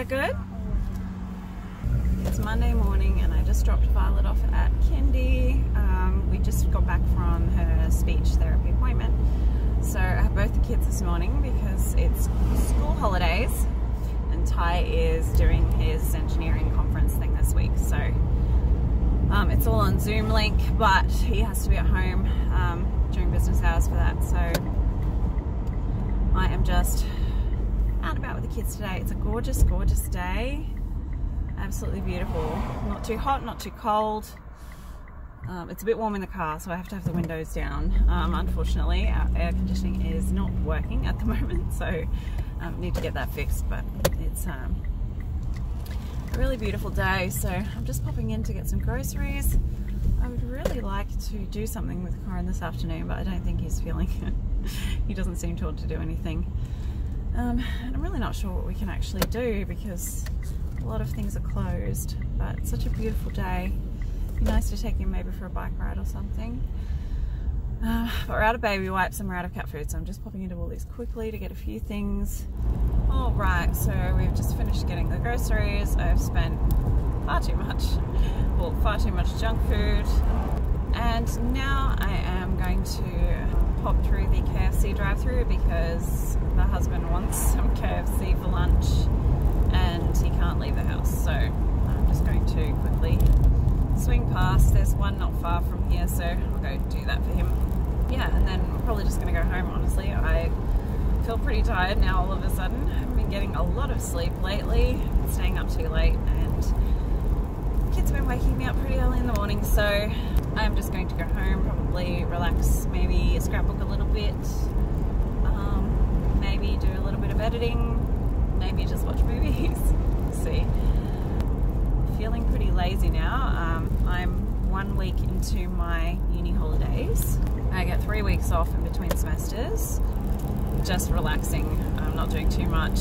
that good? It's Monday morning and I just dropped Violet off at kindy. We just got back from her speech therapy appointment. So I have both the kids this morning because it's school holidays and Ty is doing his engineering conference thing this week. So it's all on Zoom link, but he has to be at home during business hours for that. So I am just out and about with the kids today. It's a gorgeous, gorgeous day. Absolutely beautiful. Not too hot, not too cold. It's a bit warm in the car, so I have to have the windows down. Unfortunately, our air conditioning is not working at the moment, so need to get that fixed, but it's a really beautiful day. So I'm just popping in to get some groceries. I would really like to do something with Corin this afternoon, but I don't think he's feeling it. He doesn't seem to want to do anything. And I'm really not sure what we can actually do because a lot of things are closed, but it's such a beautiful day. It'd be nice to take him maybe for a bike ride or something. But we're out of baby wipes and we're out of cat food, so I'm just popping into Woolies quickly to get a few things. All right, so we've just finished getting the groceries. I've spent far too much junk food, and now I am going to pop through the KFC drive-through because the husband wants some KFC for lunch and he can't leave the house, so I'm just going to quickly swing past. There's one not far from here, so I'll go do that for him. Yeah, and then I'm probably just going to go home, honestly. I feel pretty tired now all of a sudden. I've been getting a lot of sleep lately, staying up too late, and kids have been waking me up pretty early in the morning, so I'm just going to go home, probably relax, maybe scrapbook a little bit, maybe do a little bit of editing, maybe just watch movies. See. Feeling pretty lazy now. I'm 1 week into my uni holidays. I get 3 weeks off in between semesters. Just relaxing, not doing too much.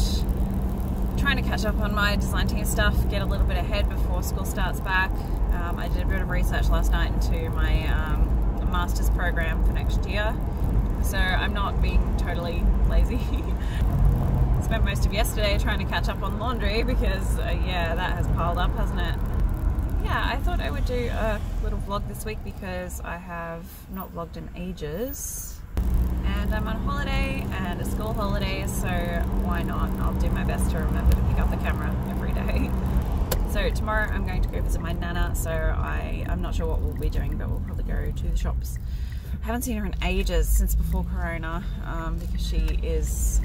Trying to catch up on my design team stuff, get a little bit ahead before school starts back. I did a bit of research last night into my master's program for next year. So I'm not being totally lazy. Spent most of yesterday trying to catch up on laundry because yeah, that has piled up, hasn't it? Yeah, I thought I would do a little vlog this week because I have not vlogged in ages and I'm on holiday and a school holiday, so why not? I'll do my best to remember to pick up the camera every day. So tomorrow I'm going to go visit my nana, so I'm not sure what we'll be doing, but we'll probably go to the shops. I haven't seen her in ages, since before Corona, because she is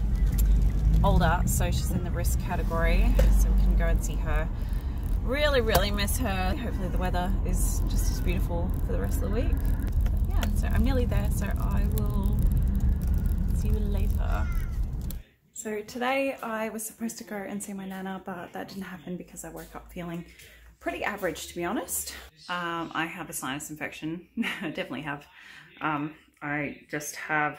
older, so she's in the risk category, so we can go and see her. Really, really miss her. Hopefully the weather is just as beautiful for the rest of the week. But yeah, so I'm nearly there, so I will see you later. So today I was supposed to go and see my nana, but that didn't happen because I woke up feeling pretty average, to be honest. I have a sinus infection. I definitely have. I just have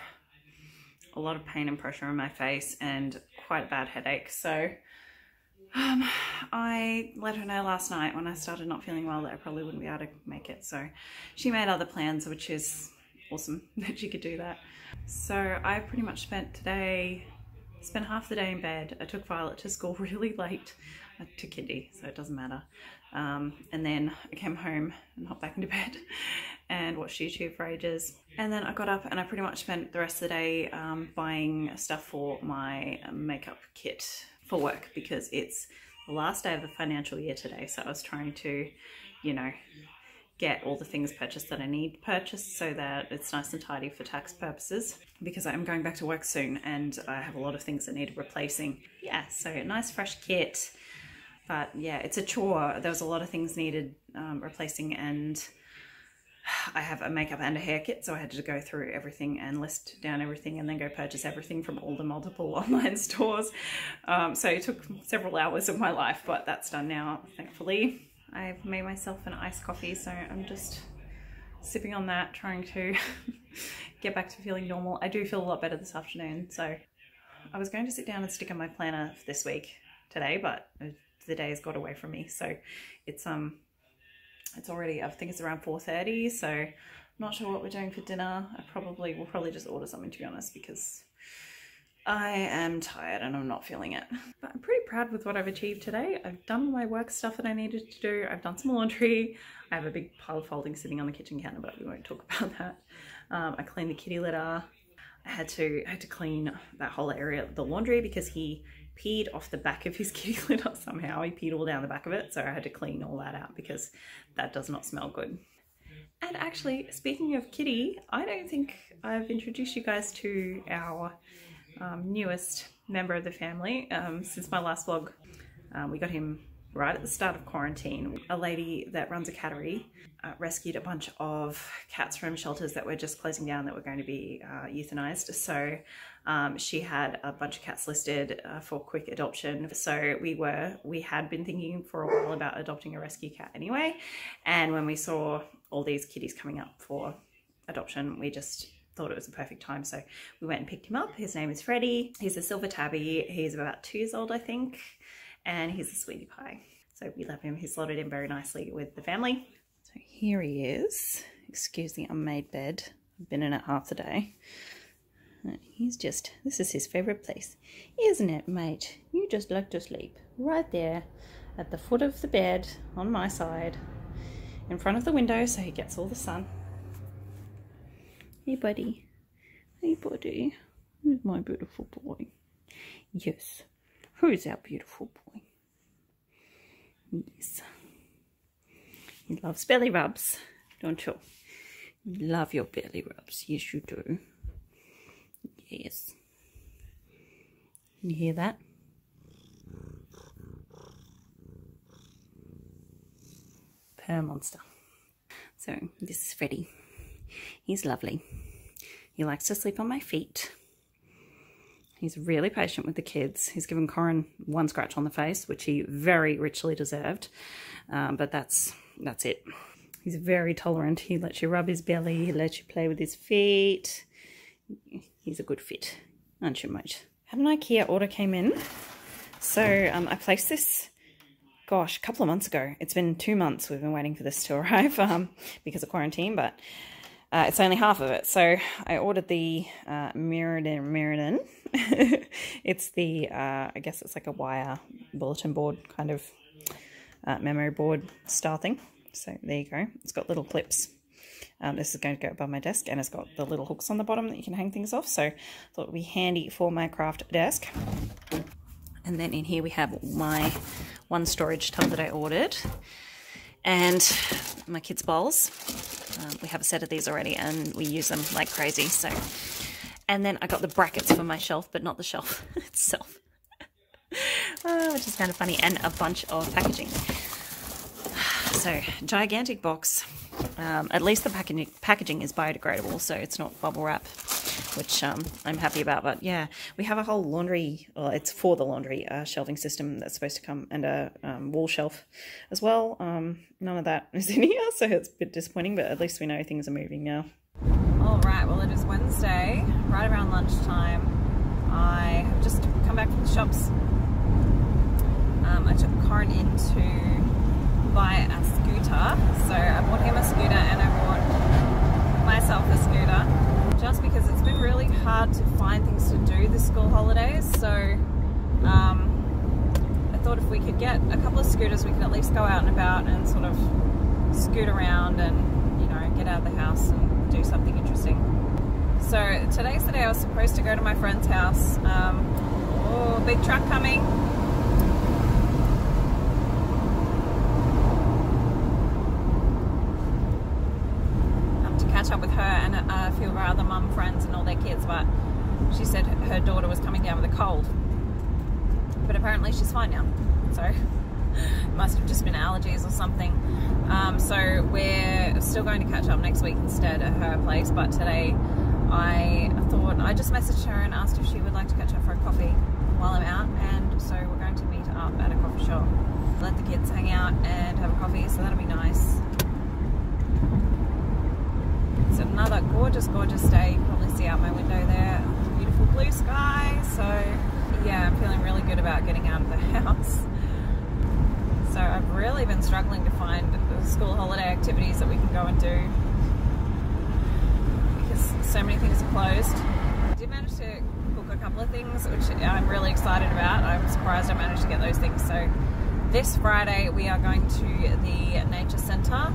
a lot of pain and pressure in my face and quite a bad headache. So I let her know last night when I started not feeling well that I probably wouldn't be able to make it. So she made other plans, which is awesome that she could do that. So I pretty much spent half the day in bed. I took Violet to school really late, to kindy, so it doesn't matter. And then I came home and hopped back into bed and watched YouTube for ages. And then I got up and I pretty much spent the rest of the day buying stuff for my makeup kit for work because it's the last day of the financial year today. So I was trying to, you know, get all the things purchased that I need purchased so that it's nice and tidy for tax purposes because I'm going back to work soon and I have a lot of things that need replacing. Yeah, so a nice fresh kit. But yeah, it's a chore. There was a lot of things needed replacing, and I have a makeup and a hair kit, so I had to go through everything and list down everything and then go purchase everything from all the multiple online stores. So it took several hours of my life, but that's done now, thankfully. I've made myself an iced coffee, so I'm just sipping on that, trying to get back to feeling normal. I do feel a lot better this afternoon, so I was going to sit down and stick on my planner for this week today, but the day has got away from me. So it's already, I think it's around 4:30, so I'm not sure what we're doing for dinner. We'll probably just order something, to be honest, because I am tired and I'm not feeling it. But I'm pretty proud with what I've achieved today. I've done all my work stuff that I needed to do. I've done some laundry. I have a big pile of folding sitting on the kitchen counter, but we won't talk about that. I cleaned the kitty litter. I had to clean that whole area of the laundry because he peed off the back of his kitty litter somehow. He peed all down the back of it, so I had to clean all that out because that does not smell good. And actually, speaking of Kitty, I don't think I've introduced you guys to our newest member of the family since my last vlog. We got him right at the start of quarantine. A lady that runs a cattery rescued a bunch of cats from shelters that were just closing down that were going to be euthanized. So she had a bunch of cats listed for quick adoption. So we had been thinking for a while about adopting a rescue cat anyway. And when we saw all these kitties coming up for adoption, we just thought it was the perfect time. So we went and picked him up. His name is Freddie. He's a silver tabby. He's about 2 years old, I think. And he's a sweetie pie. So we love him. He's slotted in very nicely with the family. So here he is. Excuse the unmade bed. I've been in it half the day. And he's just, this is his favorite place. Isn't it, mate? You just like to sleep right there at the foot of the bed on my side in front of the window so he gets all the sun. Hey, buddy. Hey, buddy. Who's my beautiful boy? Yes. Who's our beautiful boy? Yes. He loves belly rubs, don't you? You love your belly rubs. Yes, you do. Yes. You hear that? Purr monster. So, this is Freddie. He's lovely. He likes to sleep on my feet. He's really patient with the kids. He's given Corin 1 scratch on the face, which he very richly deserved. But that's it. He's very tolerant. He lets you rub his belly. He lets you play with his feet. He's a good fit, aren't you, mate? Had an IKEA order came in. So I placed this, gosh, a couple of months ago. It's been 2 months we've been waiting for this to arrive because of quarantine, but it's only half of it. So I ordered the Mirrodin. It's the, I guess it's like a wire bulletin board kind of memory board style thing. So there you go. It's got little clips. This is going to go above my desk, and it's got the little hooks on the bottom that you can hang things off. So I thought it would be handy for my craft desk. And then in here we have my 1 storage tub that I ordered. And my kids' bowls. We have a set of these already and we use them like crazy. So, and then I got the brackets for my shelf, but not the shelf itself, which is kind of funny, and a bunch of packaging. So, gigantic box. At least the packaging is biodegradable, so it's not bubble wrap, which I'm happy about. But yeah, we have a whole laundry, well, it's for the laundry shelving system that's supposed to come, and a wall shelf as well. None of that is in here, so it's a bit disappointing, but at least we know things are moving now. All right, well, it is Wednesday, right around lunchtime. I have just come back from the shops. I took Corin in to buy a scooter, so I bought him a scooter and I bought myself a scooter, just because it's been really hard to find things to do this school holidays. So I thought if we could get a couple of scooters, we could at least go out and about and sort of scoot around and, you know, get out of the house and do something interesting. So today's the day I was supposed to go to my friend's house. Oh, big truck coming. Catch up with her and a few of our other mum friends and all their kids, but she said her daughter was coming down with a cold, but apparently she's fine now, so it must have just been allergies or something. So we're still going to catch up next week instead at her place, but today I thought I just messaged her and asked if she would like to catch up for a coffee while I'm out, and so we're going to meet up at a coffee shop, let the kids hang out and have a coffee, so that'll be nice. It's another gorgeous, gorgeous day. You can probably see out my window there. Beautiful blue sky. So yeah, I'm feeling really good about getting out of the house. So I've really been struggling to find school holiday activities that we can go and do because so many things are closed. I did manage to book a couple couple of things which I'm really excited about. I'm surprised I managed to get those things. So this Friday we are going to the nature centre.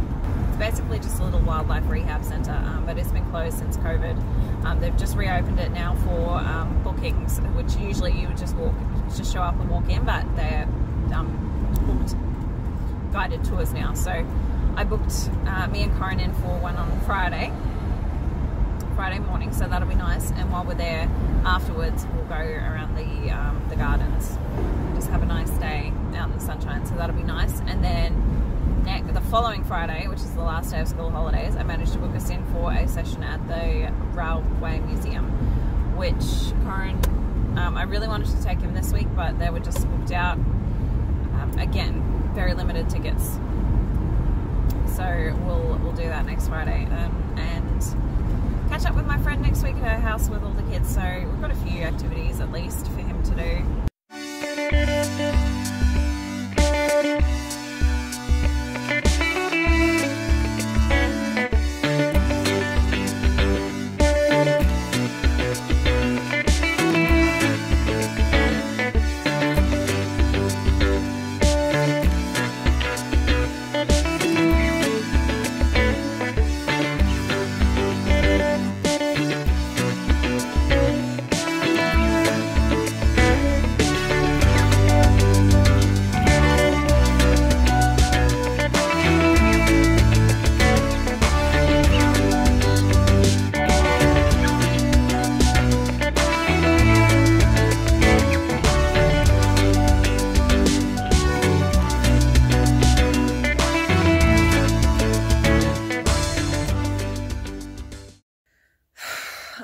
It's basically just a little wildlife rehab centre, but it's been closed since COVID. They've just reopened it now for bookings, which usually you would just show up and walk in, but they're booked guided tours now. So I booked me and Corin in for one on Friday morning, so that'll be nice. And while we're there afterwards, we'll go around the gardens, just have a nice day out in the sunshine, so that'll be nice. And then the following Friday, which is the last day of school holidays, I managed to book us in for a session at the Railway Museum, which Corin, I really wanted to take him this week, but they were just booked out. Again, very limited tickets. So we'll do that next Friday, and catch up with my friend next week at her house with all the kids. So we've got a few activities at least for him to do.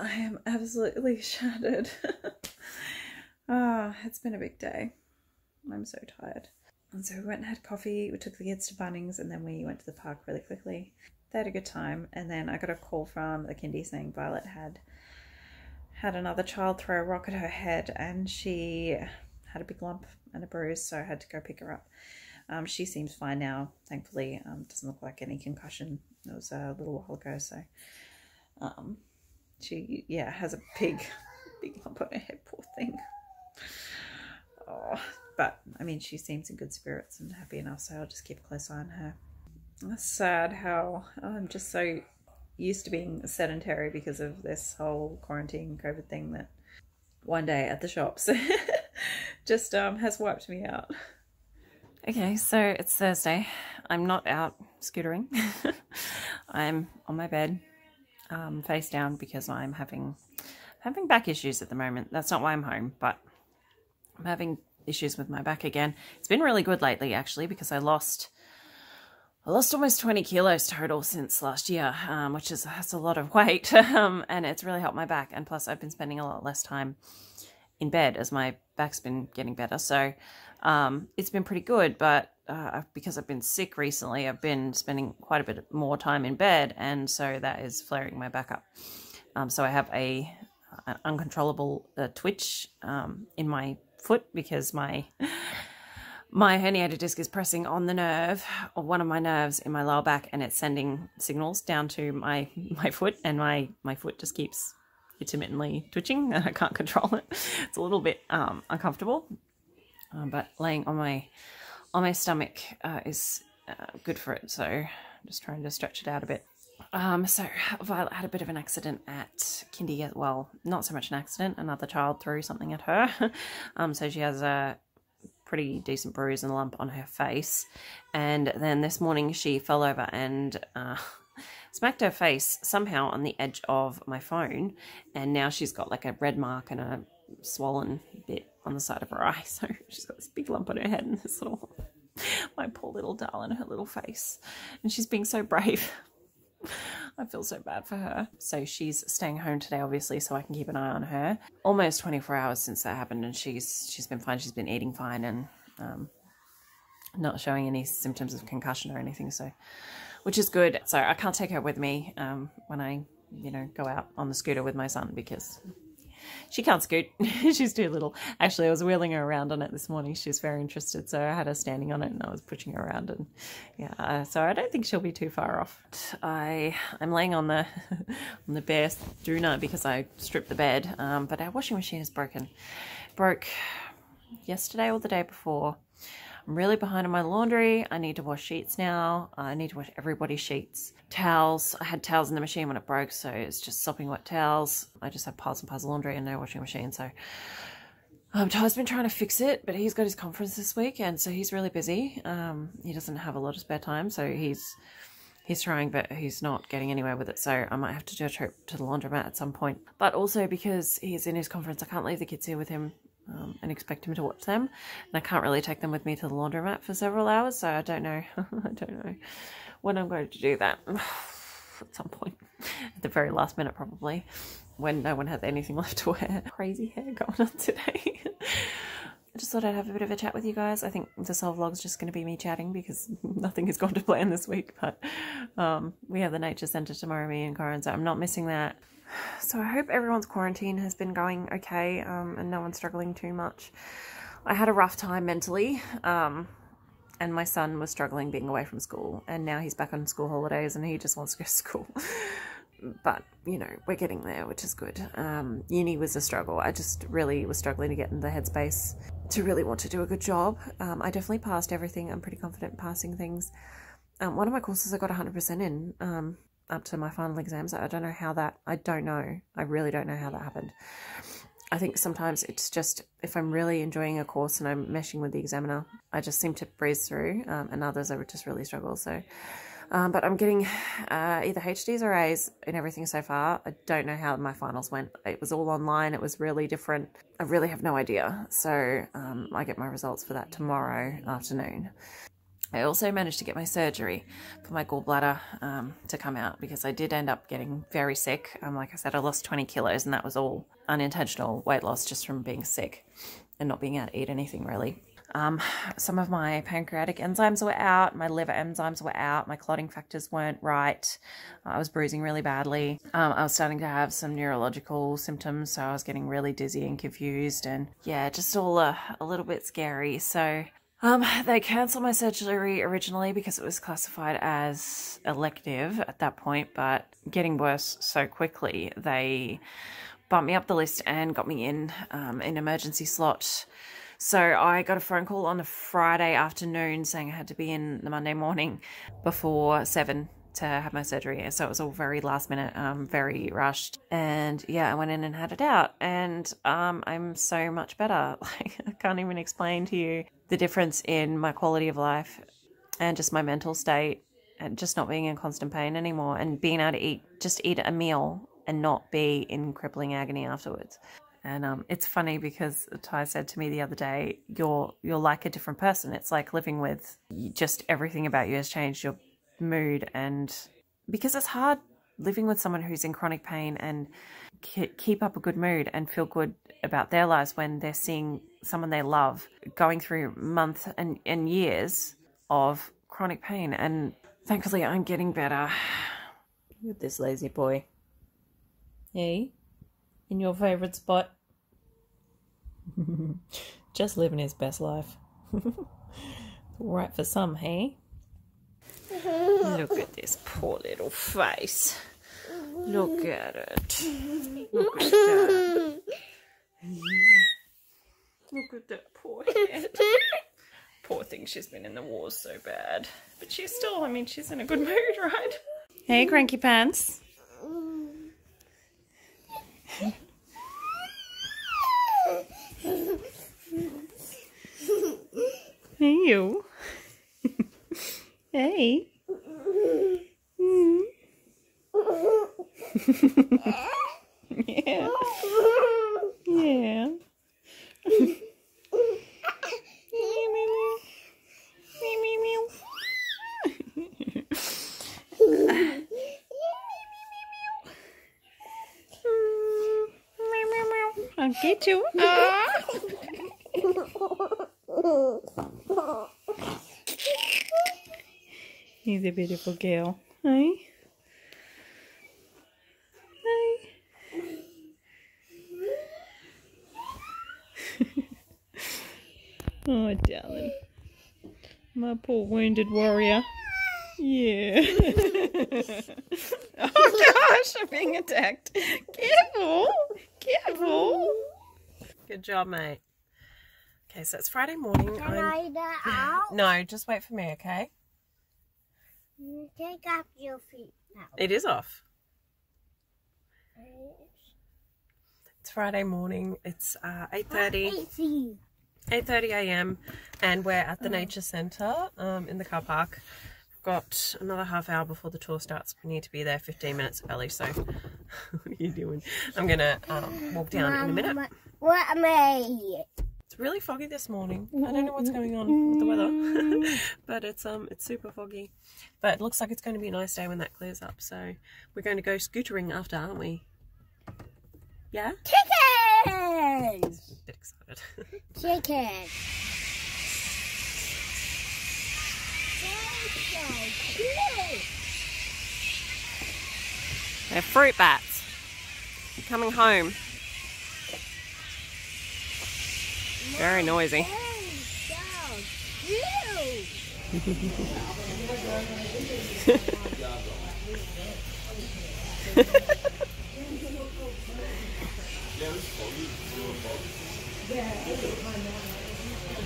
I am absolutely shattered. It's been a big day. I'm so tired. And so we went and had coffee, we took the kids to Bunnings, and then we went to the park really quickly. They had a good time, and then I got a call from the kindy saying Violet had another child throw a rock at her head, and she had a big lump and a bruise, so I had to go pick her up. She seems fine now, thankfully. Doesn't look like any concussion. It was a little while ago, so she, yeah, has a big lump on her head, poor thing. Oh, but I mean, she seems in good spirits and happy enough, so I'll just keep a close eye on her. It's sad how I'm just so used to being sedentary because of this whole quarantine COVID thing that one day at the shops just has wiped me out. Okay, so it's Thursday. I'm not out scootering. I'm on my bed, face down, because I'm having back issues at the moment. That's not why I'm home, but I'm having issues with my back again. It's been really good lately, actually, because I lost almost 20 kilos total since last year, which that's a lot of weight, and it's really helped my back. And plus, I've been spending a lot less time in bed as my back's been getting better. So it's been pretty good, but because I've been sick recently, I've been spending quite a bit more time in bed, and so that is flaring my back up. So I have an uncontrollable twitch in my foot because my herniated disc is pressing on the nerve, or one of my nerves in my lower back, and it's sending signals down to my foot, and my foot just keeps intermittently twitching, and I can't control it. It's a little bit uncomfortable, but laying on my stomach is good for it. So I'm just trying to stretch it out a bit. So Violet had a bit of an accident at kindy. Well, not so much an accident. Another child threw something at her. So she has a pretty decent bruise and lump on her face. And then this morning she fell over and smacked her face somehow on the edge of my phone. And now she's got like a red mark and a swollen bit on the side of her eye. So she's got this big lump on her head and this little, my poor little darling, her little face. And she's being so brave. I feel so bad for her. So she's staying home today, obviously, so I can keep an eye on her. Almost 24 hours since that happened, and she's been fine. She's been eating fine and not showing any symptoms of concussion or anything, so which is good. So I can't take her with me when I, go out on the scooter with my son, because She can't scoot. She's too little. Actually, I was wheeling her around on it this morning. She was very interested, so I had her standing on it and I was pushing her around. And yeah, so I don't think she'll be too far off. I'm laying on the on the bare doona because I stripped the bed, but our washing machine is broken. Broke yesterday or the day before. I'm really behind on my laundry. I need to wash sheets now. I need to wash everybody's sheets. Towels. I had towels in the machine when it broke, so it's just sopping wet towels. I just have piles and piles of laundry and no washing machine, so Ty's been trying to fix it, but he's got his conference this week, and so he's really busy. He doesn't have a lot of spare time, so he's trying, but he's not getting anywhere with it, so I might have to do a trip to the laundromat at some point. But also because he's in his conference, I can't leave the kids here with him and expect him to watch them, and I can't really take them with me to the laundromat for several hours, so I don't know I don't know when I'm going to do that. At some point, at the very last minute probably, when no one has anything left to wear. Crazy hair going on today. I just thought I'd have a bit of a chat with you guys. I think this whole vlog's just going to be me chatting because nothing has gone to plan this week, but we have the nature centre tomorrow, me and Corin, so I'm not missing that. So I hope everyone's quarantine has been going okay, and no one's struggling too much. I had a rough time mentally, and my son was struggling being away from school, and now he's back on school holidays and he just wants to go to school. But, you know, we're getting there, which is good. Uni was a struggle. I just really was struggling to get in the headspace to really want to do a good job. I definitely passed everything. I'm pretty confident in passing things. One of my courses I got 100% in, up to my final exams. I don't know how that, I really don't know how that happened. I think sometimes it's just, if I'm really enjoying a course and I'm meshing with the examiner, I just seem to breeze through, and others I would just really struggle. So, but I'm getting either HDs or A's in everything so far. I don't know how my finals went. It was all online. It was really different. I really have no idea. So I get my results for that tomorrow afternoon. I also managed to get my surgery for my gallbladder to come out because I did end up getting very sick. Like I said, I lost 20 kilos and that was all unintentional weight loss just from being sick and not being able to eat anything really. Some of my pancreatic enzymes were out, my liver enzymes were out, my clotting factors weren't right. I was bruising really badly. I was starting to have some neurological symptoms, so I was getting really dizzy and confused, and yeah, just all a little bit scary. So they cancelled my surgery originally because it was classified as elective at that point, but getting worse so quickly, they bumped me up the list and got me in an emergency slot. So I got a phone call on a Friday afternoon saying I had to be in the Monday morning before 7 to have my surgery. So it was all very last minute, very rushed. And yeah, I went in and had it out, and I'm so much better. Like, I can't even explain to you the difference in my quality of life and just my mental state, and just not being in constant pain anymore, and being able to just eat a meal and not be in crippling agony afterwards. And it's funny because Ty said to me the other day, you're like a different person. It's like living with, just everything about you has changed, your mood. And because it's hard living with someone who's in chronic pain and keep up a good mood and feel good about their lives when they're seeing someone they love going through months and years of chronic pain. And thankfully I'm getting better. Look at this lazy boy. Hey? In your favourite spot. Just living his best life. Right for some, hey? Look at this poor little face. Look at it. Look at that. Look at that poor head. Poor thing, she's been in the wars so bad. But she's still, I mean, she's in a good mood, right? Hey, Cranky Pants. Hey, you. Hey. Yeah. Yeah. I'll get you. He's a beautiful girl. Hey? Hey? Oh, poor wounded warrior. Yeah. Oh gosh, I'm being attacked. Careful. Careful. Good job, mate. Okay, so it's Friday morning. Can I get out? No, just wait for me, okay? Take off your feet now. It is off. It's Friday morning. It's 8:30 a.m. and we're at the nature centre in the car park. We've got another half hour before the tour starts. We need to be there 15 minutes early, so what are you doing? I'm going to walk down in a minute. What am I? It's really foggy this morning. I don't know what's going on with the weather, but it's super foggy. But it looks like it's going to be a nice day when that clears up. So we're going to go scootering after, aren't we? Yeah? Chickens! A bit excited. Chicken. They're fruit bats. Coming home. Very noisy.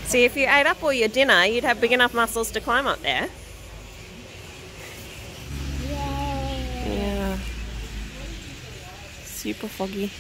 See, if you ate up all your dinner, you'd have big enough muscles to climb up there. Yeah. Super foggy.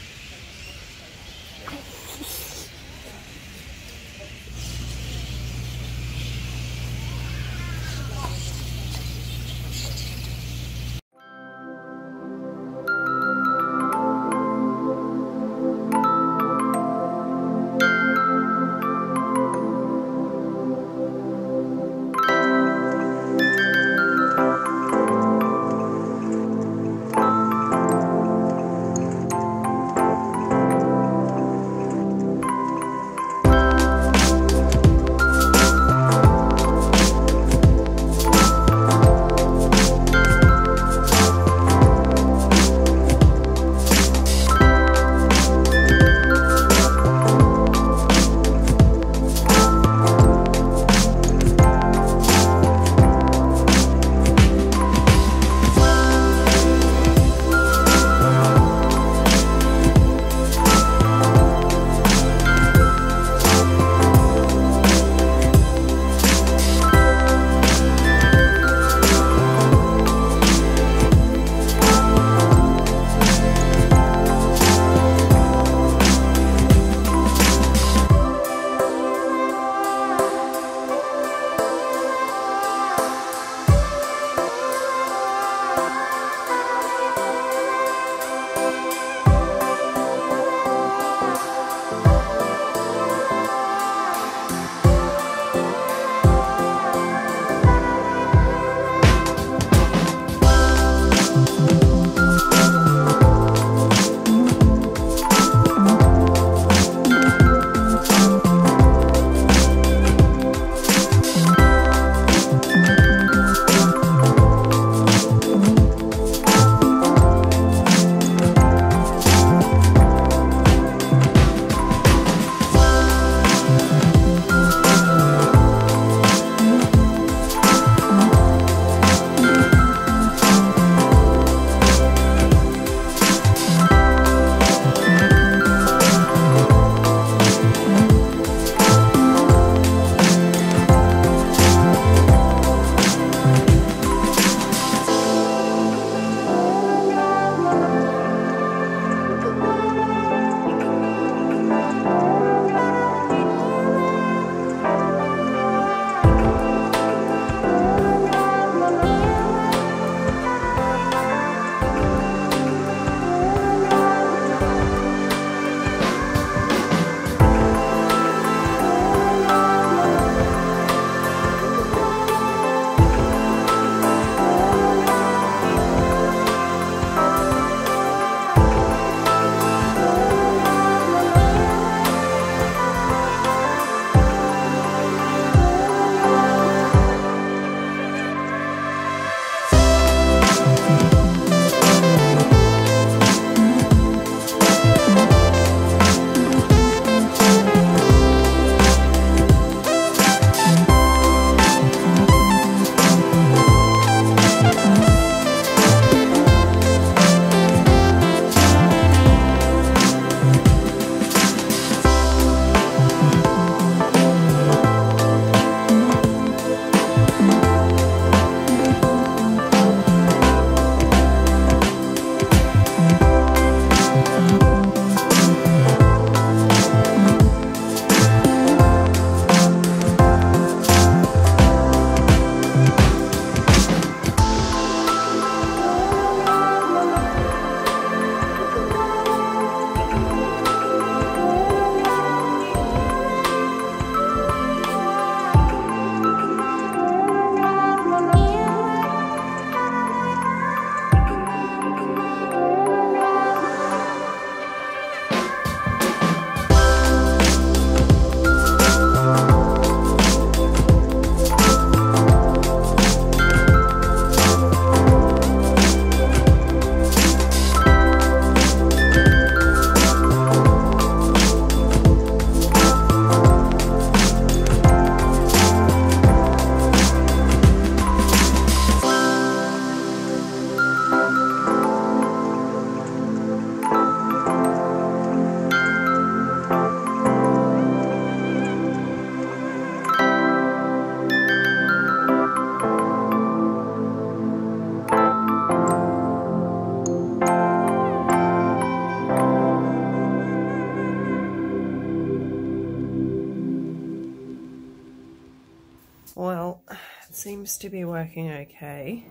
seems to be working okay,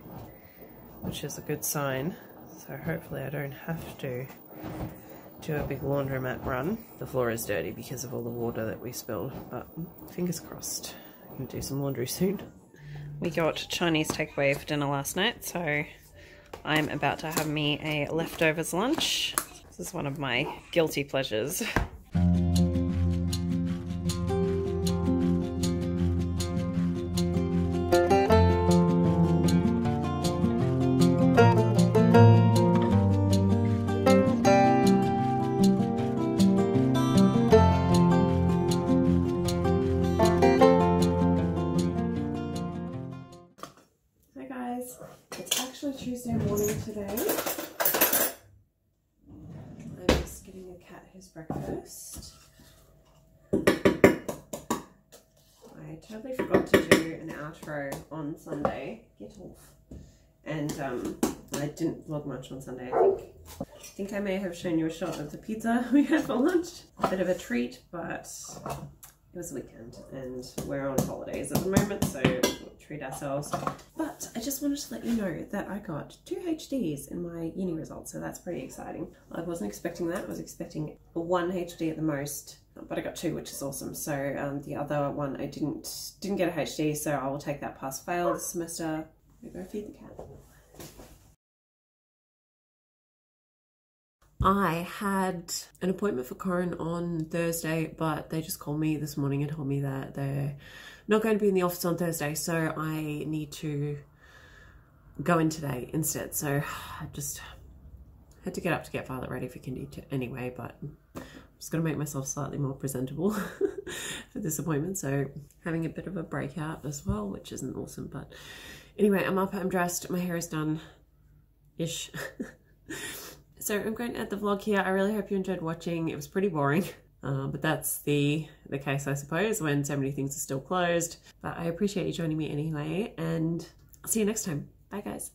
which is a good sign. So hopefully I don't have to do a big laundromat run. The floor is dirty because of all the water that we spilled, but fingers crossed I can do some laundry soon. We got Chinese takeaway for dinner last night, so I'm about to have me a leftovers lunch. This is one of my guilty pleasures. It's actually Tuesday morning today. I'm just getting a cat his breakfast. I totally forgot to do an outro on Sunday. Get off. And I didn't vlog much on Sunday, I think I may have shown you a shot of the pizza we had for lunch. A bit of a treat, but it was the weekend and we're on holidays at the moment, so we'll treat ourselves. But I just wanted to let you know that I got 2 HDs in my uni results, so that's pretty exciting. I wasn't expecting that. I was expecting 1 HD at the most, but I got 2, which is awesome. So the other one I didn't get a HD, so I will take that pass-fail this semester. I'm gonna go feed the cat. I had an appointment for Corin on Thursday, but they just called me this morning and told me that they're not going to be in the office on Thursday, so I need to go in today instead. So I just had to get up to get Violet ready for kindy anyway, but I'm just going to make myself slightly more presentable for this appointment. So having a bit of a breakout as well, which isn't awesome, but anyway, I'm up, I'm dressed, my hair is done-ish. So I'm going to end the vlog here. I really hope you enjoyed watching. It was pretty boring, but that's the case, I suppose, when so many things are still closed. But I appreciate you joining me anyway, and I'll see you next time. Bye, guys.